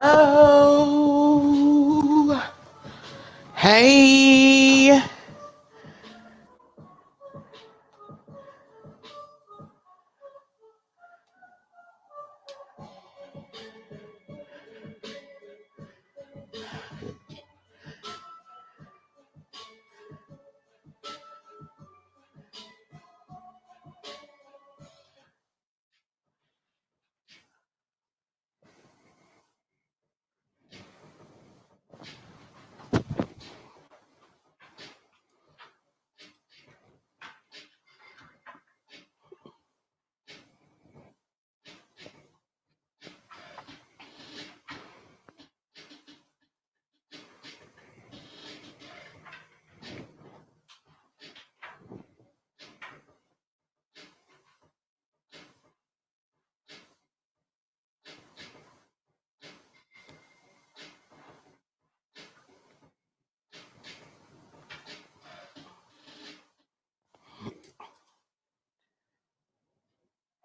Oh, hey.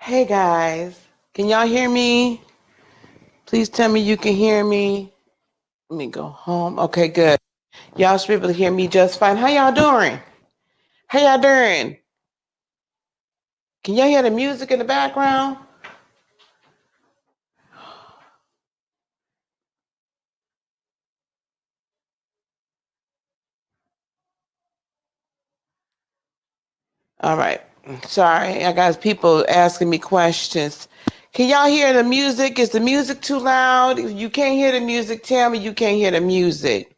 Hey guys, can y'all hear me? Please tell me you can hear me. Let me go home. Okay, good. Y'all should be able to hear me just fine. How y'all doing? How y'all doing? Can y'all hear the music in the background? All right. Sorry, I got people asking me questions. Can y'all hear the music? Is the music too loud? If you can't hear the music, tell me you can't hear the music.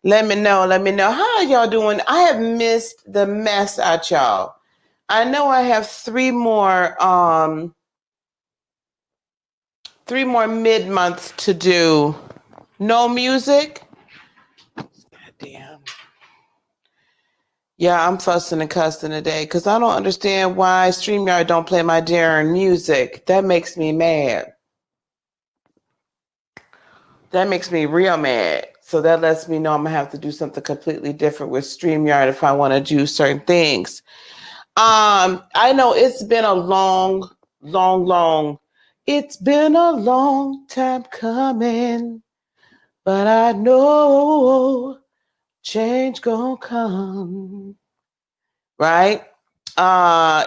Let me know. Let me know. How are y'all doing? I have missed the mess out y'all. I know I have three more mid months to do. No music? God damn. Yeah, I'm fussing and cussing today because I don't understand why StreamYard don't play my darn music. That makes me mad. That makes me real mad. So that lets me know I'm gonna have to do something completely different with StreamYard if I want to do certain things. I know it's been a long it's been a long time coming, but I know change gonna come. Right?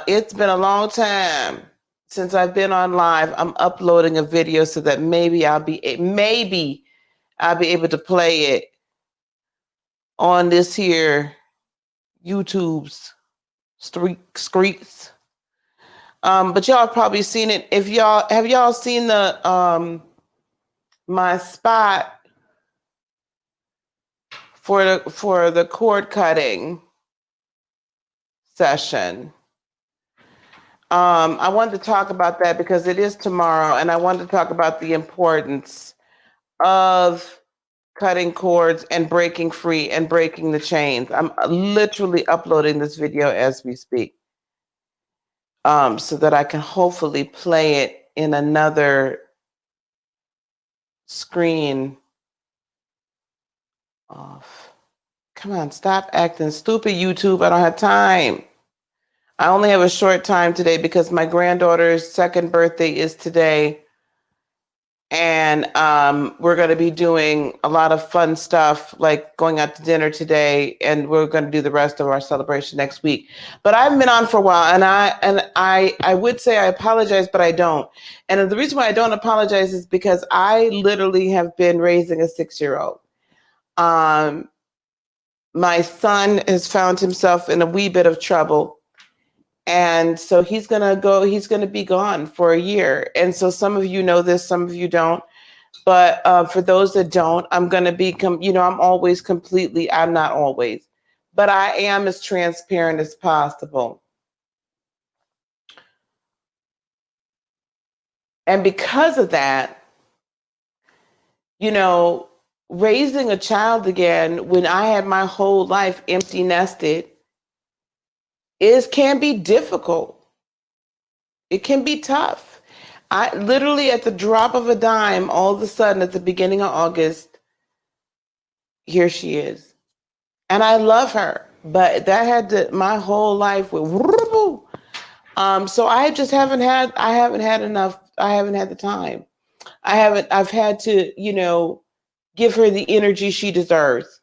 It's been a long time since I've been on live. I'm uploading a video so that maybe I'll be able to play it on this here YouTube's streets. But y'all have probably seen it. If y'all seen the my spot for the cord cutting session. I wanted to talk about that because it is tomorrow, and I wanted to talk about the importance of cutting cords and breaking free and breaking the chains. I'm literally uploading this video as we speak, so that I can hopefully play it in another screen off. Come on, stop acting stupid, YouTube. I don't have time. I only have a short time today because my granddaughter's second birthday is today. And we're going to be doing a lot of fun stuff, like going out to dinner today, and we're going to do the rest of our celebration next week. But I've been on for a while, and I would say I apologize, but I don't. And the reason why I don't apologize is because I literally have been raising a 6-year-old. My son has found himself in a wee bit of trouble. And so he's going to be gone for a year. And so some of you know this, some of you don't. But for those that don't, I'm going to be, I'm not always, but I am as transparent as possible. And because of that, raising a child again when I had my whole life empty nested can be difficult. It can be tough. I literally, at the drop of a dime, all of a sudden at the beginning of August, here she is. And I love her, but that had my whole life with so I just haven't had the time. I've had to, give her the energy she deserves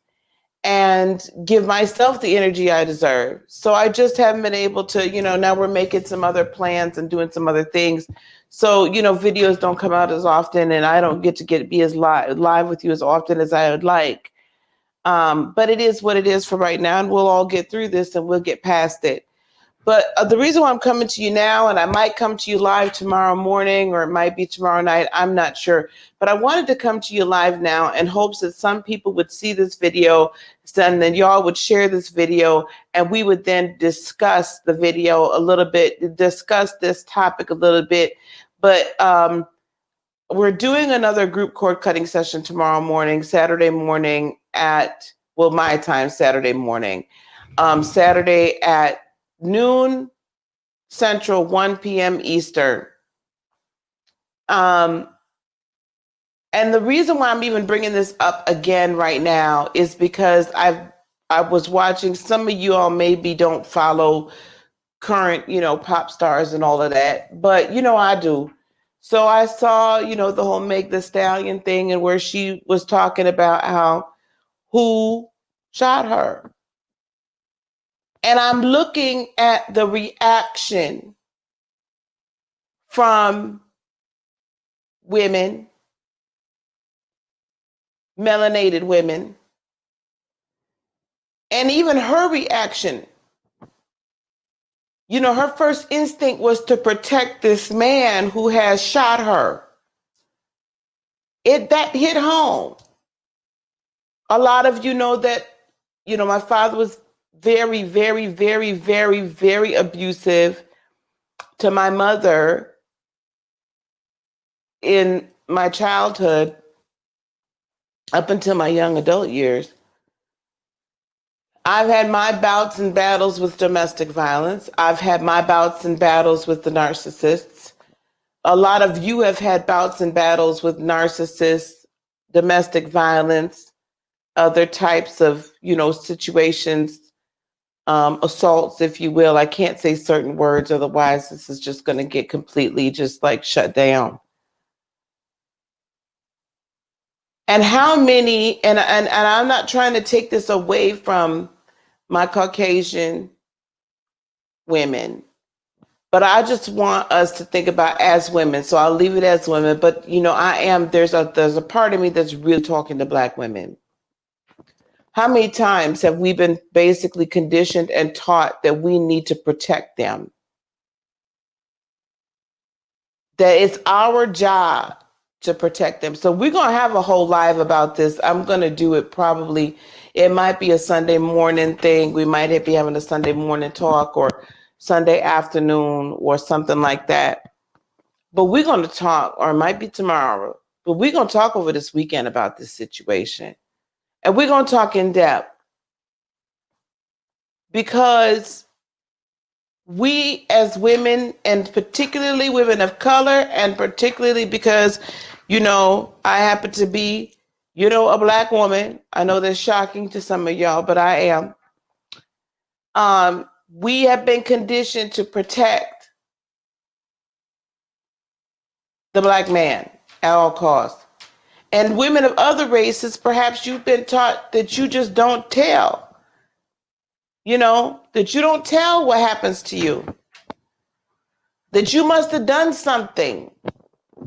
and give myself the energy I deserve. So I just haven't been able to, now we're making some other plans and doing some other things. So, videos don't come out as often and I don't get to be as live with you as often as I would like. But it is what it is for right now, and we'll all get through this and we'll get past it. But the reason why I'm coming to you now, and I might come to you live tomorrow morning, or it might be tomorrow night, I'm not sure. But I wanted to come to you live now in hopes that some people would see this video, and then y'all would share this video, and we would then discuss the video a little bit, discuss this topic a little bit. But we're doing another group cord cutting session tomorrow morning, Saturday morning at, well, my time, Saturday morning. Saturday at noon Central, 1 p.m. Eastern. And the reason why I'm even bringing this up again right now is because I was watching, some of you all maybe don't follow current, pop stars and all of that, but I do. So I saw, the whole Meg Thee Stallion thing, and where she was talking about who shot her. And I'm looking at the reaction from women, melanated women, and even her reaction. Her first instinct was to protect this man who has shot her. That hit home. A lot of you know that, my father was very, very, very, very, very abusive to my mother in my childhood up until my young adult years. I've had my bouts and battles with domestic violence. I've had my bouts and battles with the narcissists. A lot of you have had bouts and battles with narcissists, domestic violence, other types of, situations, assaults, if you will. I can't say certain words, otherwise this is just going to get completely just like shut down. And how many, and I'm not trying to take this away from my Caucasian women, but I just want us to think about as women. So I'll leave it as women, but there's a part of me that's really talking to Black women. How many times have we been basically conditioned and taught that we need to protect them? That it's our job to protect them. So we're going to have a whole live about this. I'm going to do it probably. It might be a Sunday morning thing. We might be having a Sunday morning talk or Sunday afternoon or something like that. But we're going to talk, or it might be tomorrow, but we're going to talk over this weekend about this situation. And we're going to talk in depth. Because we as women, and particularly women of color, and particularly because, I happen to be, a Black woman. I know that's shocking to some of y'all, but I am. We have been conditioned to protect the Black man at all costs. And women of other races, perhaps you've been taught that you just don't tell. That you don't tell what happens to you. That you must have done something.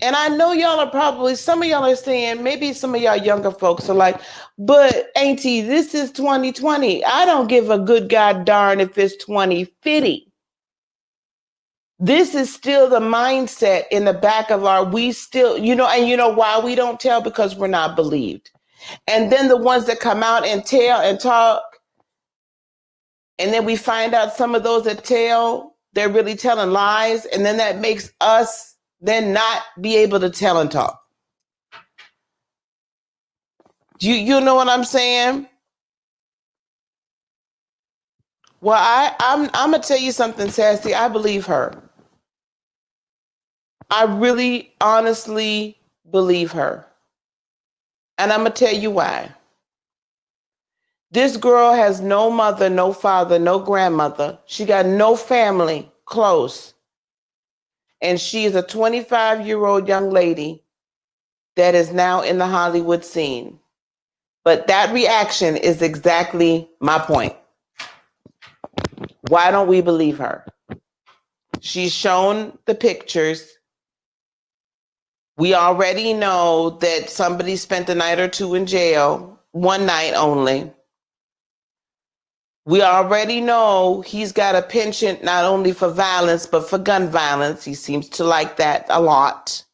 And I know y'all are probably, some of y'all are saying, maybe some of y'all younger folks are like, but auntie, this is 2020. I don't give a good god darn if it's 2050. This is still the mindset in the back of we still, and why we don't tell? Because we're not believed. And then the ones that come out and tell and talk, and then we find out some of those that tell, they're really telling lies. And then that makes us then not be able to tell and talk. You know what I'm saying? Well, I'm going to tell you something, Sassy. I believe her. I really, honestly believe her. And I'm going to tell you why. This girl has no mother, no father, no grandmother. She got no family close. And she is a 25-year-old young lady that is now in the Hollywood scene. But that reaction is exactly my point. Why don't we believe her? She's shown the pictures. We already know that somebody spent a night or two in jail, one night only. We already know he's got a penchant not only for violence, but for gun violence. He seems to like that a lot.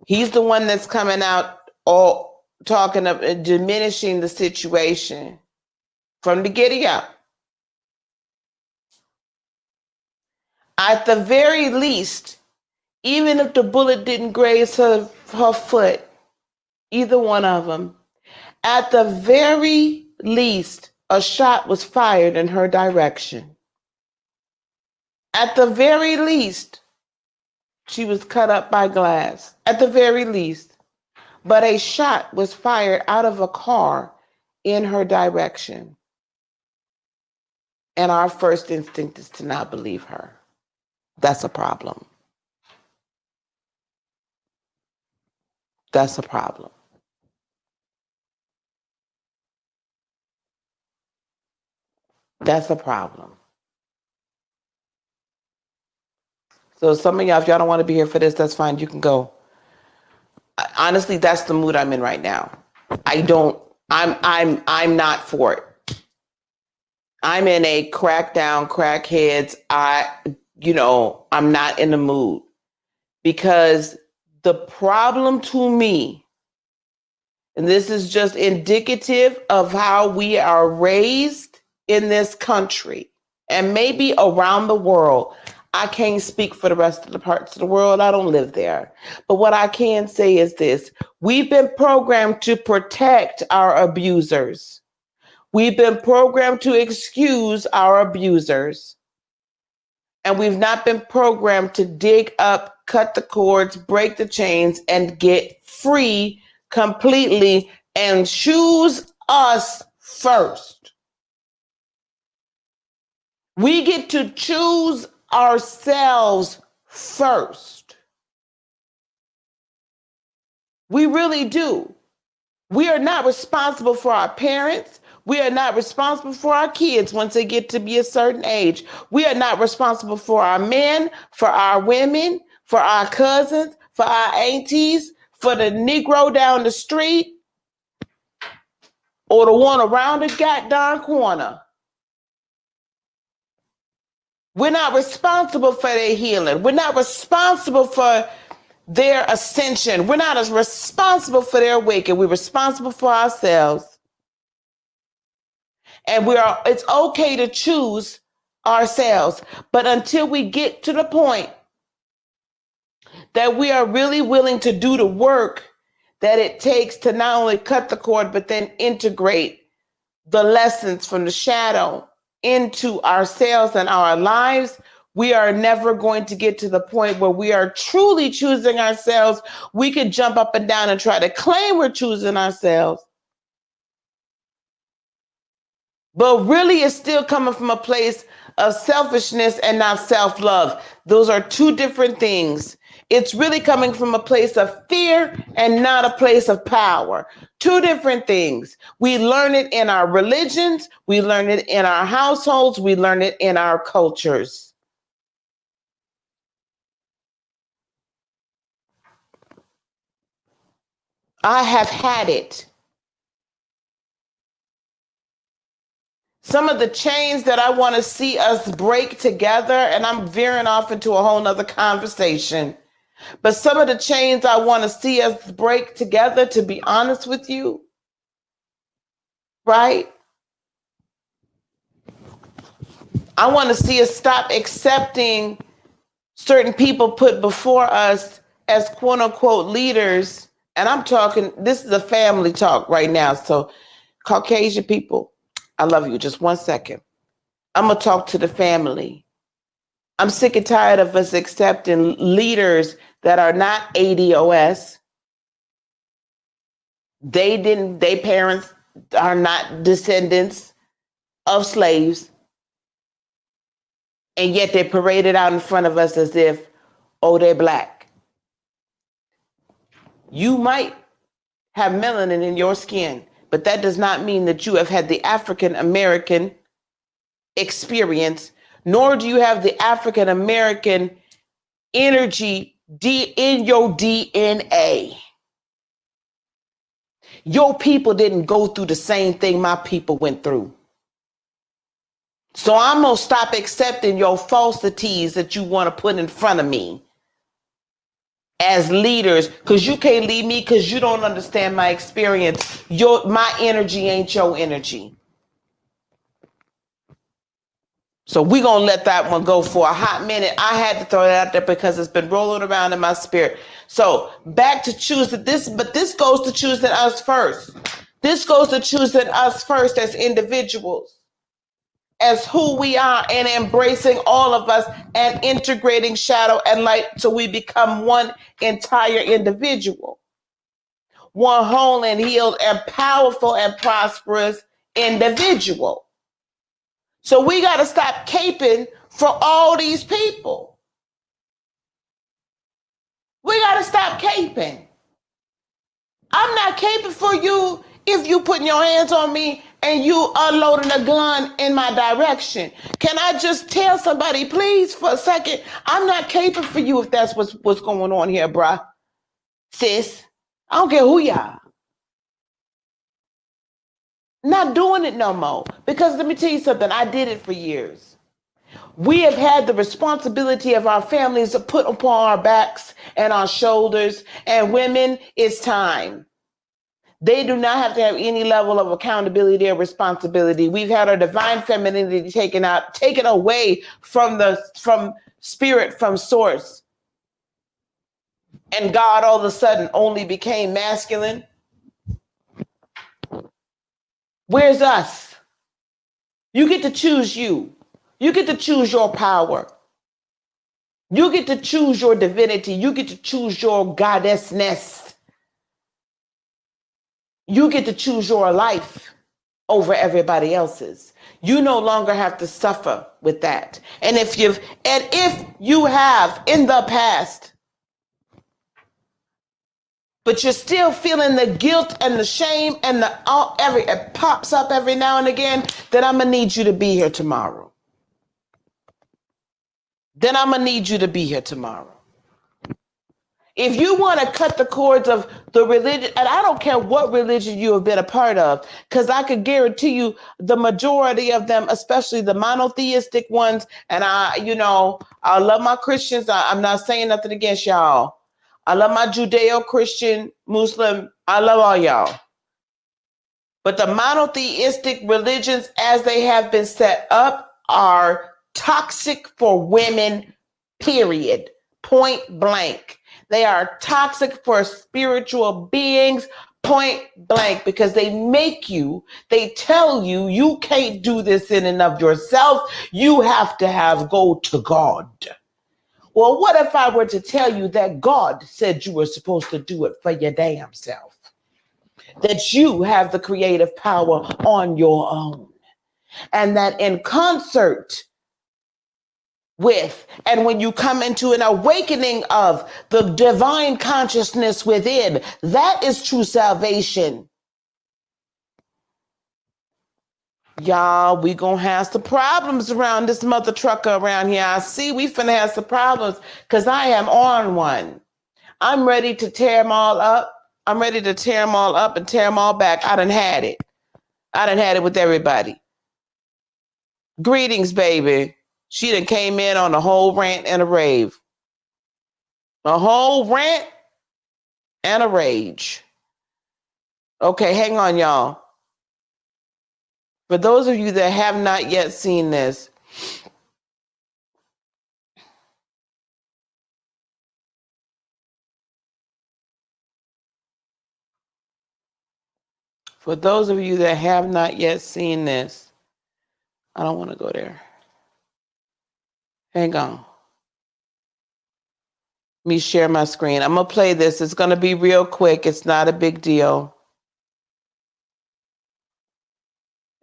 He's the one that's coming out all talking of diminishing the situation from the get-go. At the very least, even if the bullet didn't graze her foot, either one of them, at the very least, a shot was fired in her direction. At the very least, she was cut up by glass. At the very least. But a shot was fired out of a car in her direction. And our first instinct is to not believe her. That's a problem. That's a problem. That's a problem. So some of y'all, if y'all don't want to be here for this, that's fine. You can go. Honestly, that's the mood I'm in right now. I'm not for it. I'm in a crackdown, crackheads. I'm not in the mood, because the problem to me, and this is just indicative of how we are raised in this country and maybe around the world. I can't speak for the rest of the parts of the world. I don't live there. But what I can say is this: we've been programmed to protect our abusers. We've been programmed to excuse our abusers. And we've not been programmed to dig up, cut the cords, break the chains, and get free completely and choose us first. We get to choose ourselves first. We really do. We are not responsible for our parents. We are not responsible for our kids once they get to be a certain age. We are not responsible for our men, for our women, for our cousins, for our aunties, for the Negro down the street, or the one around the goddamn corner. We're not responsible for their healing. We're not responsible for their ascension. We're not as responsible for their awakening. We're responsible for ourselves. And it's okay to choose ourselves. But until we get to the point that we are really willing to do the work that it takes to not only cut the cord, but then integrate the lessons from the shadow into ourselves and our lives, we are never going to get to the point where we are truly choosing ourselves. We could jump up and down and try to claim we're choosing ourselves. But really, it's still coming from a place of selfishness and not self-love. Those are two different things. It's really coming from a place of fear and not a place of power. Two different things. We learn it in our religions. We learn it in our households. We learn it in our cultures. I have had it. Some of the chains that I want to see us break together, and I'm veering off into a whole nother conversation, but some of the chains I want to see us break together, to be honest with you, right? I want to see us stop accepting certain people put before us as quote unquote leaders. And I'm talking, this is a family talk right now. So Caucasian people, I love you. Just 1 second. I'm going to talk to the family. I'm sick and tired of us accepting leaders that are not ADOS. Their parents are not descendants of slaves. And yet they're paraded out in front of us as if, oh, they're Black. You might have melanin in your skin, but that does not mean that you have had the African American experience, nor do you have the African American energy in your DNA. Your people didn't go through the same thing my people went through. So I'm going to stop accepting your falsities that you want to put in front of me as leaders, because you can't lead me because you don't understand my experience. My energy ain't your energy. So we're going to let that one go for a hot minute. I had to throw it out there because it's been rolling around in my spirit. So back to choosing this, but this goes to choosing us first. This goes to choosing us first as individuals, as who we are, and embracing all of us and integrating shadow and light so we become one entire individual, one whole and healed and powerful and prosperous individual. So we got to stop caping for all these people. We got to stop caping. I'm not caping for you if you putting your hands on me and you unloading a gun in my direction. Can I just tell somebody, please, for a second, I'm not caping for you if that's what's going on here, bruh. Sis, I don't care who you are. Not doing it no more. Because let me tell you something, I did it for years. We have had the responsibility of our families put upon our backs and our shoulders. And women, it's time. They do not have to have any level of accountability or responsibility. We've had our divine femininity taken away from spirit, from source. And God all of a sudden only became masculine. Where's us? You get to choose you. You get to choose your power. You get to choose your divinity. You get to choose your goddessness. You get to choose your life over everybody else's. You no longer have to suffer with that. And if you have in the past, but you're still feeling the guilt and the shame and it pops up every now and again, then I'm gonna need you to be here tomorrow. If you want to cut the cords of the religion, and I don't care what religion you have been a part of, because I could guarantee you the majority of them, especially the monotheistic ones, and I love my Christians. I'm not saying nothing against y'all. I love my Judeo-Christian, Muslim. I love all y'all. But the monotheistic religions as they have been set up are toxic for women, period. Point blank. They are toxic for spiritual beings, point blank, because they tell you, you can't do this in and of yourself. You have to go to God. Well, what if I were to tell you that God said you were supposed to do it for your damn self? That you have the creative power on your own. And that in concert with, and when you come into an awakening of the divine consciousness within, that is true salvation. Y'all, we gonna have some problems around this mother trucker around here. I see we finna have some problems because I am on one. I'm ready to tear them all up. I'm ready to tear them all up and tear them all back. I done had it. With everybody. Greetings, baby. She done came in on a whole rant and a rave. A whole rant and a rage. Okay, hang on, y'all. For those of you that have not yet seen this, I don't want to go there. Hang on. Let me share my screen. I'm going to play this. It's going to be real quick. It's not a big deal.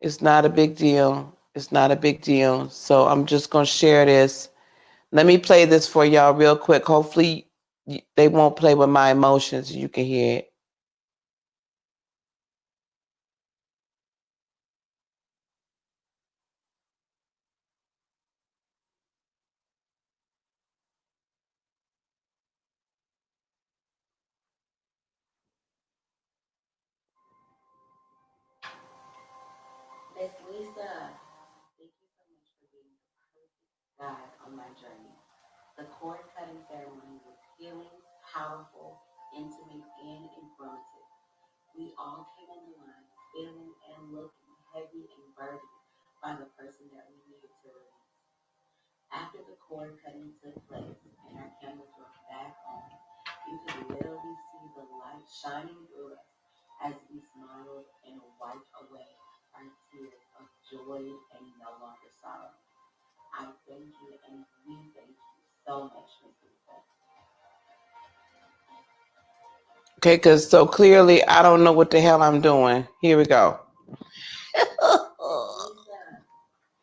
So I'm just going to share this. Let me play this for y'all real quick. Hopefully They won't play with my emotions. You can hear it. Miss Lisa, thank you so much for being the perfect guide on my journey. The cord cutting ceremony was healing, powerful, intimate, and informative. We all came on the line feeling and looking heavy and burdened by the person that we needed to release. After the cord cutting took place and our cameras were back on, you could literally see the light shining through us as we smiled and wiped away our tears of joy and no longer sorrow. I thank you and we thank you so much, Miss Lisa. Okay, because so clearly I don't know what the hell I'm doing. Here we go. Lisa,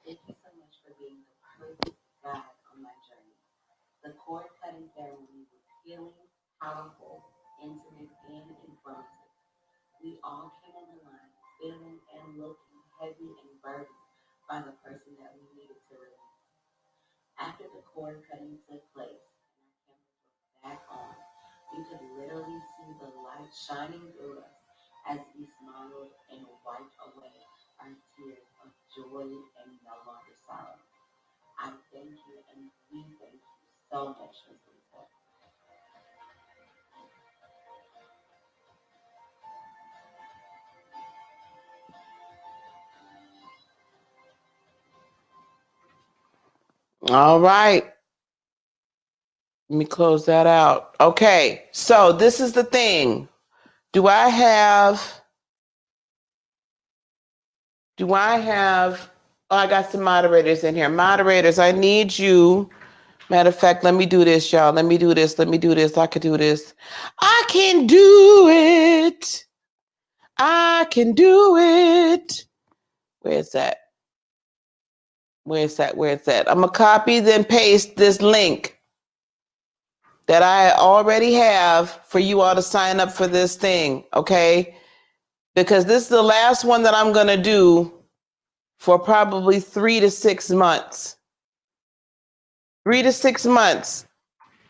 thank you so much for being the perfect guide on my journey. The cord cutting ceremony was healing, powerful, intimate, and informative. We all came on the line feeling and looking heavy and burdened by the person that we needed to release. After the cord cutting took place and our cameras were back on, you could literally see the light shining through us as we smiled and wiped away our tears of joy and no longer sorrow. I thank you and we thank you so much, Miss Lisa. All right. Let me close that out. Okay, so this is the thing. Do I have, oh, I got some moderators in here. Moderators, I need you. Matter of fact, let me do this, y'all. Let me do this. I could do this. I can do it. I can do it. Where's that? Where's that? I'm going to copy, then paste this link that I already have for you all to sign up for this thing, okay? Because this is the last one that I'm going to do for probably 3 to 6 months. 3 to 6 months.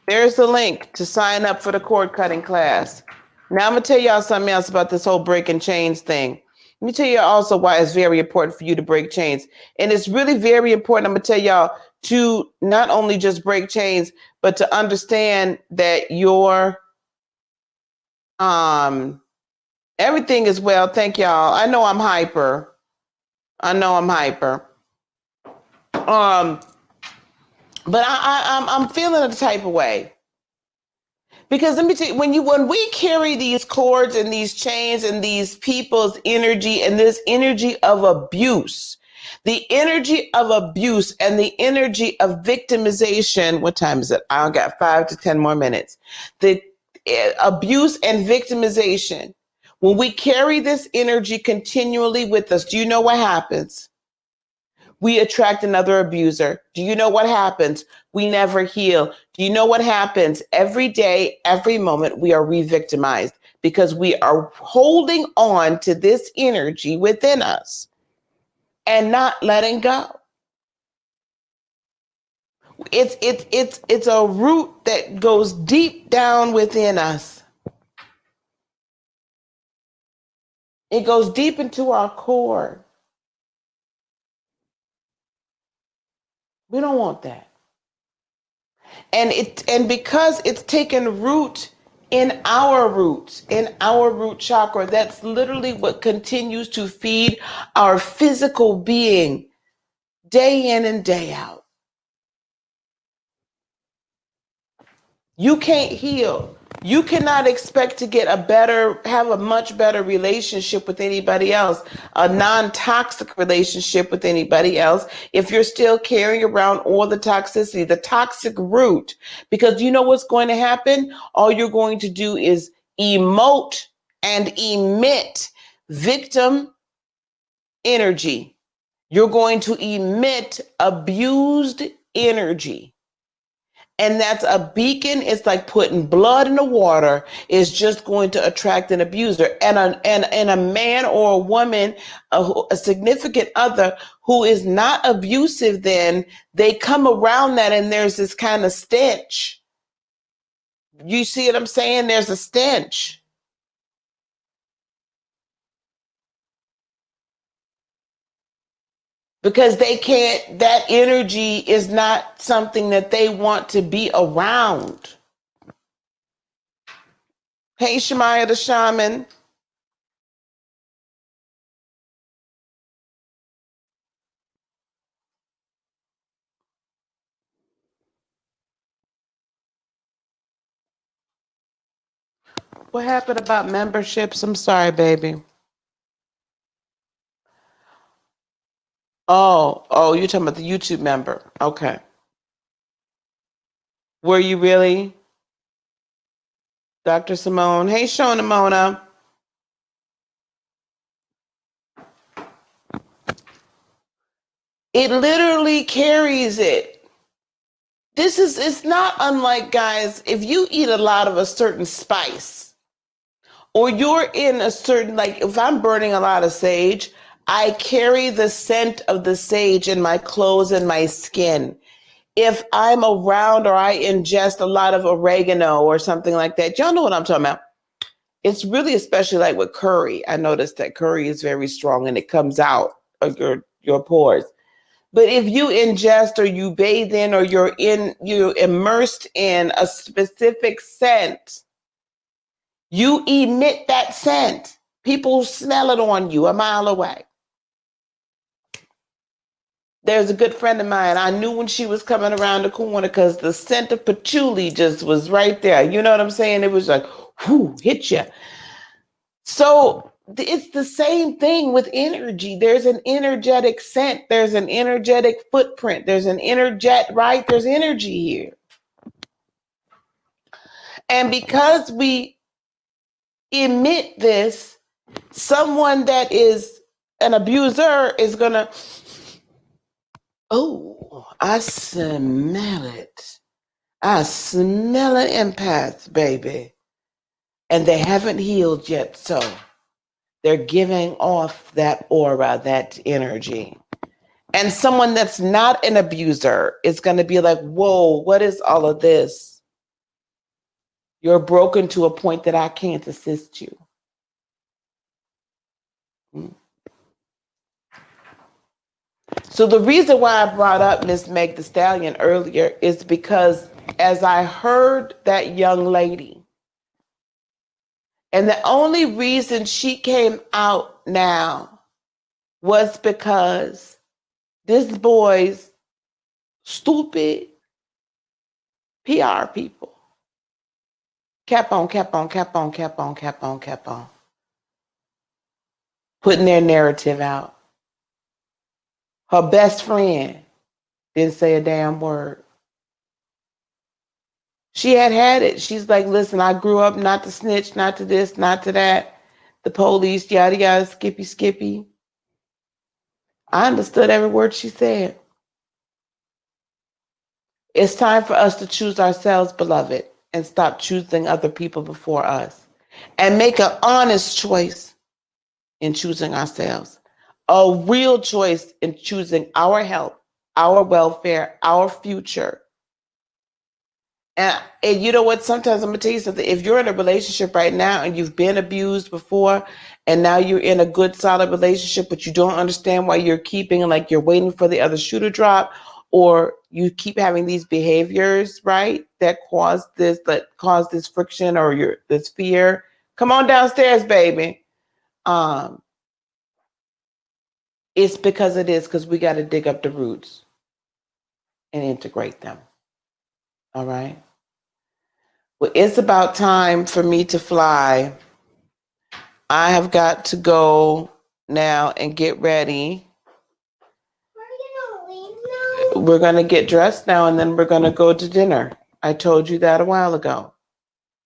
There's the link to sign up for the cord cutting class. Now I'm going to tell y'all something else about this whole breaking chains thing. Let me tell you also why it's very important for you to break chains. And it's really very important, I'm going to tell y'all, to not only just break chains, but to understand that your everything is well. Thank y'all. I know I'm hyper. But I'm feeling a type of way. Because let me tell you, when we carry these cords and these chains and these people's energy and this energy of abuse, the energy of abuse and the energy of victimization, what time is it? I got 5 to 10 more minutes. The abuse and victimization, when we carry this energy continually with us, do you know what happens? We attract another abuser. Do you know what happens? We never heal. Do you know what happens? Every day, every moment, we are re-victimized because we are holding on to this energy within us and not letting go. It's a root that goes deep down within us. It goes deep into our core. We don't want that. And because it's taken root in our roots, in our root chakra, that's literally what continues to feed our physical being day in and day out. You can't heal. You cannot expect to have a much better relationship with anybody else, a non-toxic relationship with anybody else, if you're still carrying around all the toxicity, the toxic root. Because you know what's going to happen? All you're going to do is emote and emit victim energy. You're going to emit abused energy. And that's a beacon. It's like putting blood in the water is just going to attract an abuser. And a man or a woman, a significant other who is not abusive, then they come around that and there's this kind of stench. You see what I'm saying? There's a stench. Because they can't, that energy is not something that they want to be around. Hey, Shemaya the shaman. What happened about memberships? I'm sorry, baby. Oh, you're talking about the YouTube member. Okay. Were you really? Dr. Simone. Hey, Shona Mona. It literally carries it. It's not unlike, guys, if you eat a lot of a certain spice, or you're in a certain, like if I'm burning a lot of sage, I carry the scent of the sage in my clothes and my skin. If I'm around or I ingest a lot of oregano or something like that, y'all know what I'm talking about. It's really especially like with curry. I noticed that curry is very strong and it comes out of your pores. But if you ingest or you bathe in or you're immersed in a specific scent, you emit that scent. People smell it on you a mile away. There's a good friend of mine. I knew when she was coming around the corner because the scent of patchouli just was right there. You know what I'm saying? It was like, whoo, hit you. So it's the same thing with energy. There's an energetic scent. There's an energetic footprint. There's an right? There's energy here. And because we emit this, someone that is an abuser is going to, oh, I smell it. I smell an empath, baby. And they haven't healed yet, so they're giving off that aura, that energy. And someone that's not an abuser is going to be like, whoa, what is all of this? You're broken to a point that I can't assist you. So the reason why I brought up Miss Meg the Stallion earlier is because as I heard that young lady, and the only reason she came out now was because this boy's stupid PR people kept on putting their narrative out. Her best friend didn't say a damn word. She had it. She's like, listen, I grew up not to snitch, not to this, not to that. The police, yada, yada, skippy. I understood every word she said. It's time for us to choose ourselves, beloved, and stop choosing other people before us. And make an honest choice in choosing ourselves. A real choice in choosing our health, our welfare, our future. And you know what? Sometimes I'm going to tell you something. If you're in a relationship right now and you've been abused before, and now you're in a good, solid relationship, but you don't understand why you're keeping, like you're waiting for the other shoe to drop, or you keep having these behaviors, right, that cause this friction or this fear. Come on downstairs, baby. It's because we got to dig up the roots and integrate them. All right. Well, it's about time for me to fly. I have got to go now and get ready. We're going to get dressed now and then we're going to go to dinner. I told you that a while ago.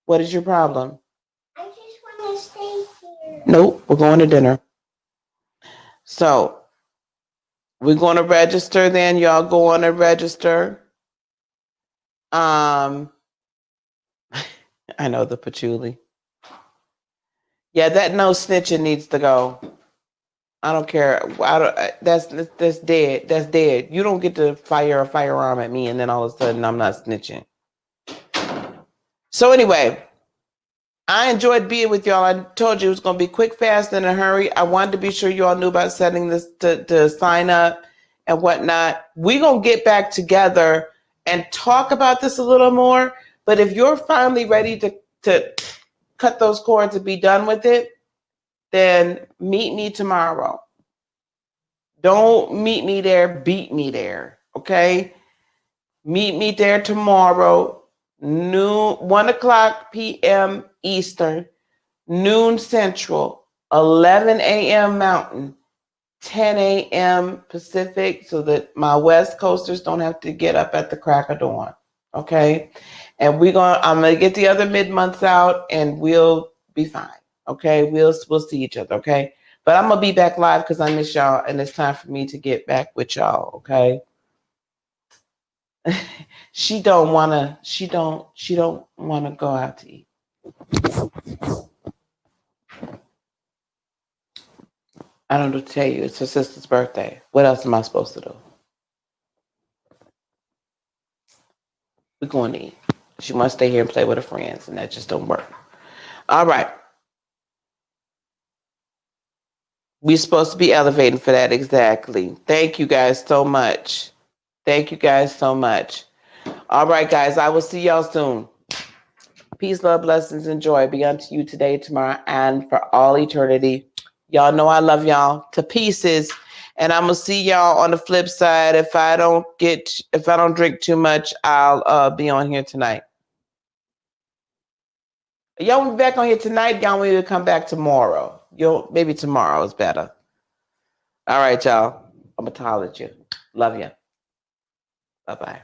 What is your problem? I just want to stay here. Nope, we're going to dinner. So we're going to register then. Y'all go on and register. I know the patchouli. Yeah, that no snitching needs to go. I don't care. That's dead. That's dead. You don't get to fire a firearm at me and then all of a sudden I'm not snitching. So anyway, I enjoyed being with y'all. I told you it was going to be quick, fast, and in a hurry. I wanted to be sure you all knew about setting this to sign up and whatnot. We're going to get back together and talk about this a little more. But if you're finally ready to cut those cords and be done with it, then meet me tomorrow. Don't meet me there, beat me there. Okay? Meet me there tomorrow, noon, 1:00 p.m. Eastern, noon Central, 11 a.m. Mountain, 10 a.m. Pacific, so that my West Coasters don't have to get up at the crack of dawn. Okay? And I'm gonna get the other mid-months out and we'll be fine. Okay, we'll see each other, okay? But I'm gonna be back live because I miss y'all and it's time for me to get back with y'all, okay? She don't wanna go out to eat. I don't know what to tell you. It's her sister's birthday. What else am I supposed to do? We're going to eat. She wants to stay here and play with her friends, and that just don't work. All right. We're supposed to be elevating for that, exactly. Thank you guys so much. Thank you guys so much. All right, guys. I will see y'all soon. Peace, love, blessings, and joy be unto you today, tomorrow, and for all eternity. Y'all know I love y'all to pieces. And I'm gonna see y'all on the flip side. If I don't drink too much, I'll be on here tonight. Y'all will be back on here tonight. Y'all want me to come back tomorrow. Maybe tomorrow is better. All right, y'all. I'm gonna tolerate you. Love you. Bye-bye.